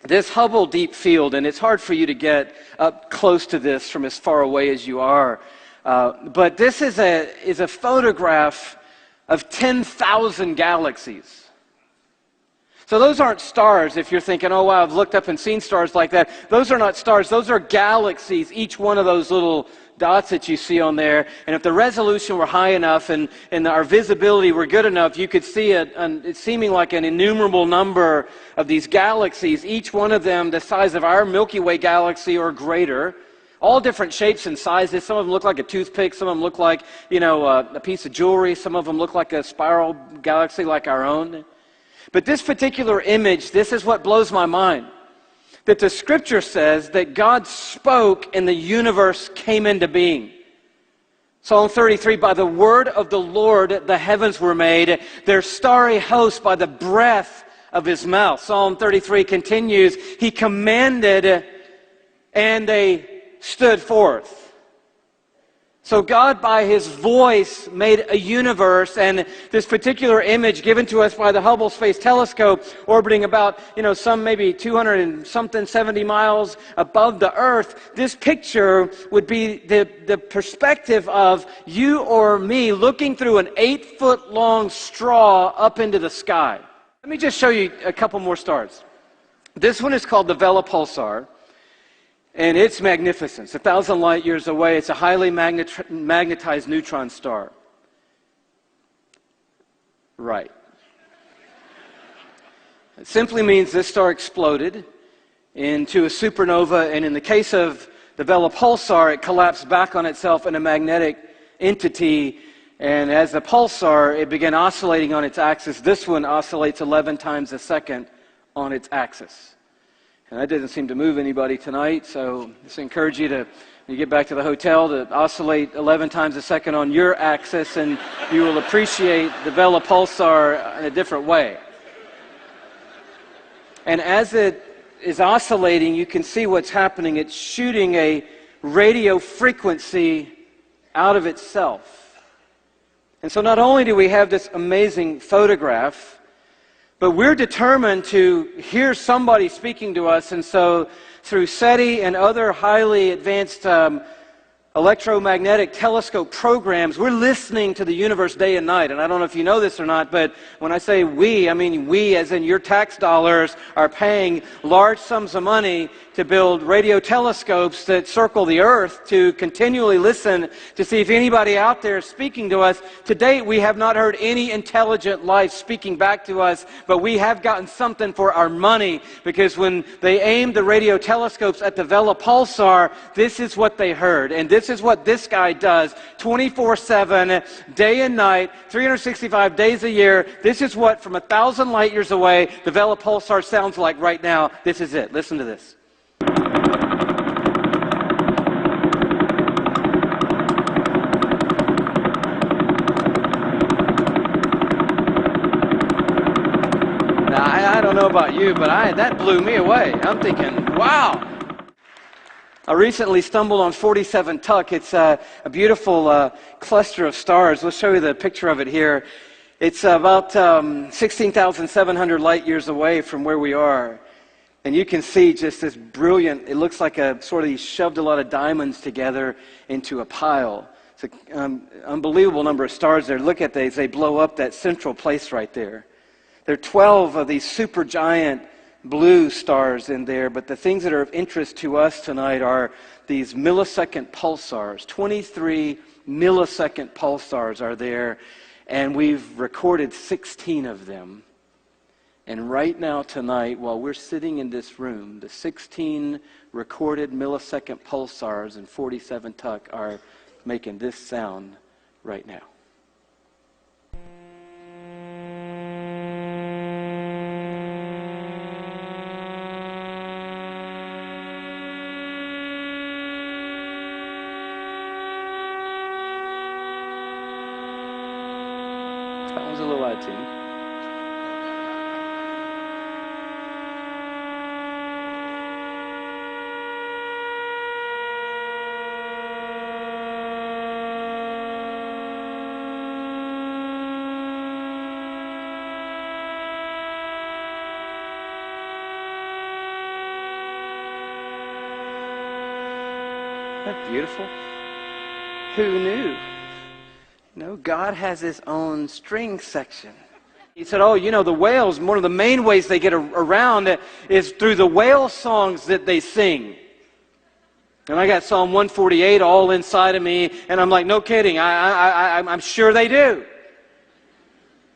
this Hubble deep field, and it's hard for you to get up close to this from as far away as you are, but this is a photograph of 10,000 galaxies. So those aren't stars. If you're thinking, oh wow, I've looked up and seen stars like that. Those are not stars. Those are galaxies, each one of those little dots that you see on there. And if the resolution were high enough and our visibility were good enough, you could see it seeming like an innumerable number of these galaxies, each one of them the size of our Milky Way galaxy or greater. All different shapes and sizes. Some of them look like a toothpick. Some of them look like, a piece of jewelry. Some of them look like a spiral galaxy like our own. But this particular image, this is what blows my mind. That the scripture says that God spoke and the universe came into being. Psalm 33, by the word of the Lord the heavens were made, their starry host by the breath of his mouth. Psalm 33 continues, he commanded and they stood forth. So God, by his voice, made a universe, and this particular image given to us by the Hubble Space Telescope, orbiting about, some maybe 200 and something, 70 miles above the Earth, this picture would be the perspective of you or me looking through an 8-foot-long straw up into the sky. Let me just show you a couple more stars. This one is called the Vela Pulsar. And it's magnificent. It's 1,000 light years away. It's a highly magnetized neutron star. Right. It simply means this star exploded into a supernova, and in the case of the Vela Pulsar, it collapsed back on itself in a magnetic entity, and as a pulsar, it began oscillating on its axis. This one oscillates 11 times a second on its axis. And that doesn't seem to move anybody tonight, so I just encourage you to, when you get back to the hotel, to oscillate 11 times a second on your axis, and you will appreciate the Vela Pulsar in a different way. And as it is oscillating, you can see what's happening. It's shooting a radio frequency out of itself. And so not only do we have this amazing photograph, but we're determined to hear somebody speaking to us, and so through SETI and other highly advanced electromagnetic telescope programs, we're listening to the universe day and night. And I don't know if you know this or not, but when I say we, I mean we as in your tax dollars are paying large sums of money to build radio telescopes that circle the earth to continually listen to see if anybody out there is speaking to us. To date, we have not heard any intelligent life speaking back to us, but we have gotten something for our money, because when they aimed the radio telescopes at the Vela Pulsar, this is what they heard. And this is what this guy does 24/7, day and night, 365 days a year. This is what, from 1,000 light years away, the Vela Pulsar sounds like right now. This is it. Listen to this. Now, I don't know about you, but that blew me away. I'm thinking, wow. I recently stumbled on 47 Tuc. It's a beautiful cluster of stars. We'll show you the picture of it here. It's about 16,700 light years away from where we are. And you can see just this brilliant, it looks like he shoved a lot of diamonds together into a pile. It's an unbelievable number of stars there. Look at these. They blow up that central place right there. There are 12 of these supergiant blue stars in there, but the things that are of interest to us tonight are these millisecond pulsars. 23 millisecond pulsars are there, and we've recorded 16 of them. And right now tonight, while we're sitting in this room, the 16 recorded millisecond pulsars in 47 Tuc are making this sound right now. That was a little out of tune. that beautiful? Who knew? No, God has His own string section. He said, oh, you know, the whales, one of the main ways they get around is through the whale songs that they sing. And I got Psalm 148 all inside of me, and I'm like, no kidding, I'm sure they do.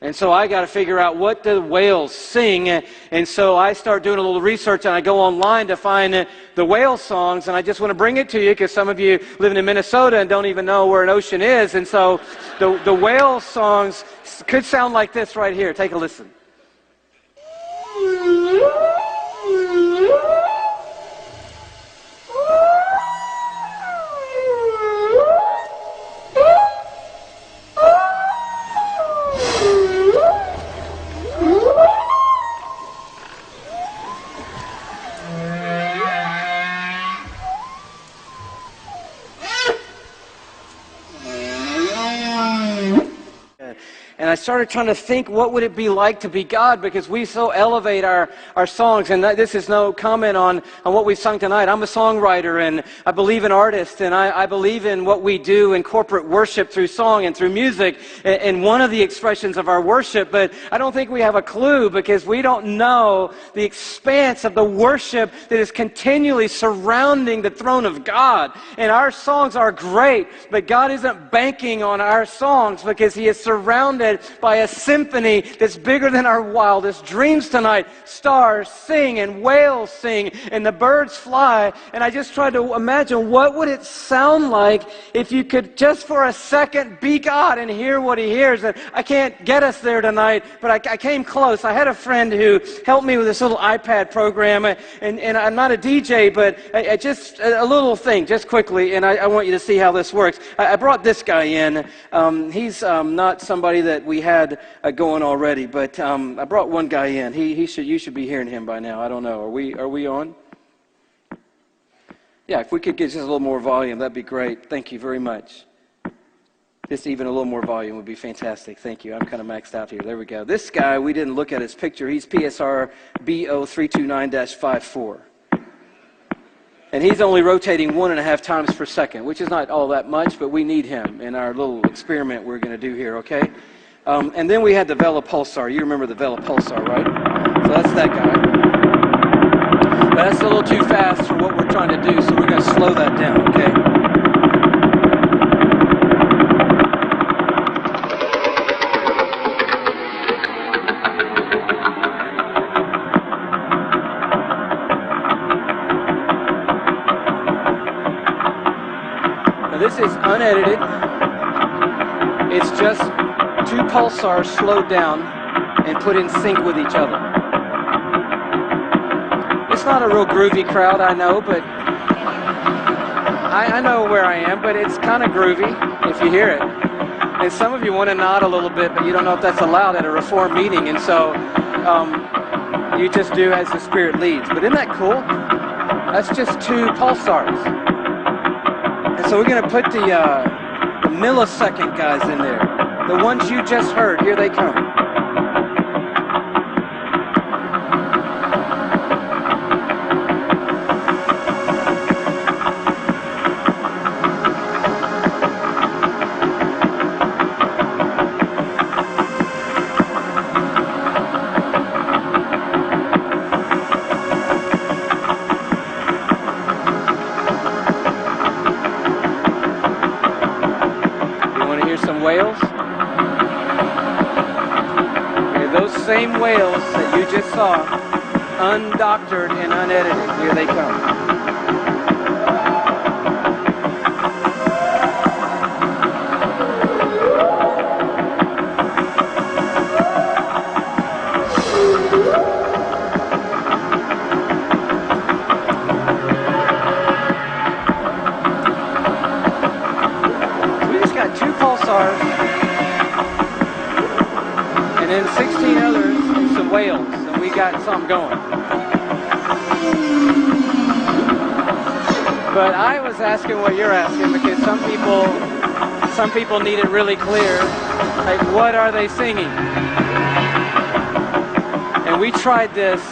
And so I got to figure out what the whales sing. And so I start doing a little research, and I go online to find the whale songs. And I just want to bring it to you because some of you living in Minnesota and don't even know where an ocean is. And so the whale songs could sound like this right here. Take a listen. And I started trying to think, what would it be like to be God? Because we so elevate our songs. And this is no comment on what we sung tonight. I'm a songwriter, and I believe in artists, and I believe in what we do in corporate worship through song and through music, and one of the expressions of our worship. But I don't think we have a clue, because we don't know the expanse of the worship that is continually surrounding the throne of God. And our songs are great, but God isn't banking on our songs, because He is surrounded by a symphony that's bigger than our wildest dreams tonight. Stars sing and whales sing and the birds fly. And I just tried to imagine, what would it sound like if you could just for a second be God and hear what He hears. And I can't get us there tonight, but I came close. I had a friend who helped me with this little iPad program, and I'm not a DJ, but just a little thing, just quickly, and I want you to see how this works. I brought this guy in. He's not somebody that we had going already, but I brought one guy in. You should be hearing him by now. I don't know. Are we on? Yeah, if we could get just a little more volume, that'd be great. Thank you very much. Just even a little more volume would be fantastic. Thank you. I'm kind of maxed out here. There we go. This guy, we didn't look at his picture. He's PSR BO329-54. And he's only rotating 1.5 times per second, which is not all that much, but we need him in our little experiment we're going to do here, okay? And then we had the Vela Pulsar. You remember the Vela Pulsar, right? So that's that guy. But that's a little too fast for what we're trying to do, so we're going to slow that down, okay? Now this is unedited. It's just 2 pulsars slowed down and put in sync with each other. It's not a real groovy crowd, I know, but I know where I am, but it's kind of groovy if you hear it. And some of you want to nod a little bit, but you don't know if that's allowed at a Reform meeting, and so you just do as the Spirit leads. But isn't that cool? That's just 2 pulsars. And so we're going to put the millisecond guys in there. The ones you just heard, here they come. You want to hear some whales? Same whales that you just saw, undoctored and unedited. Here they come. So we just got 2 pulsars. And then 16 others and some whales, and we got something going. But I was asking what you're asking, because some people need it really clear. Like, what are they singing? And we tried this,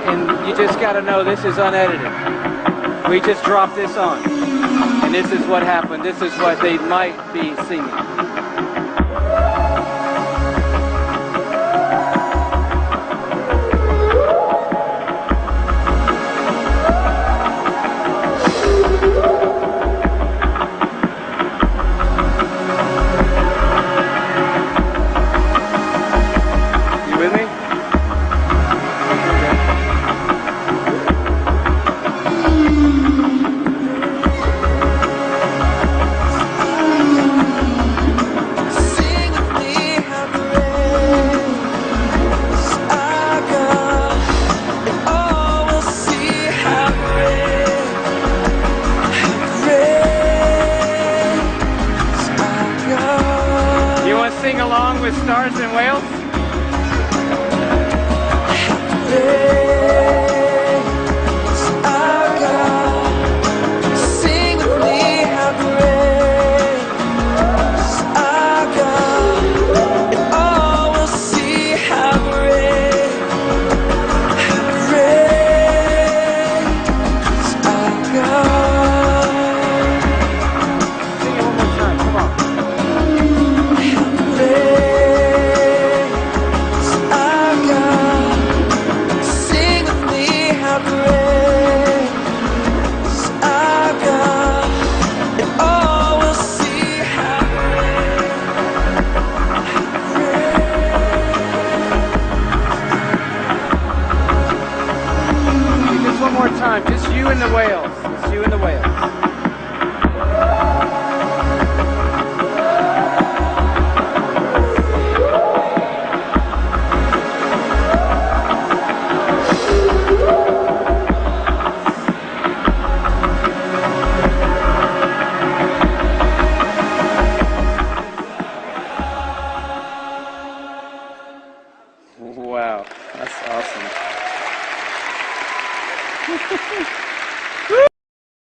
and you just got to know this is unedited. We just dropped this on. And this is what happened. This is what they might be singing. Stars in Wales? Sing with me, how great is our God, and all will see how great is our God. Sing it one more time, come on. More time, just you and the whales. Just you and the whales. Wow, that's awesome.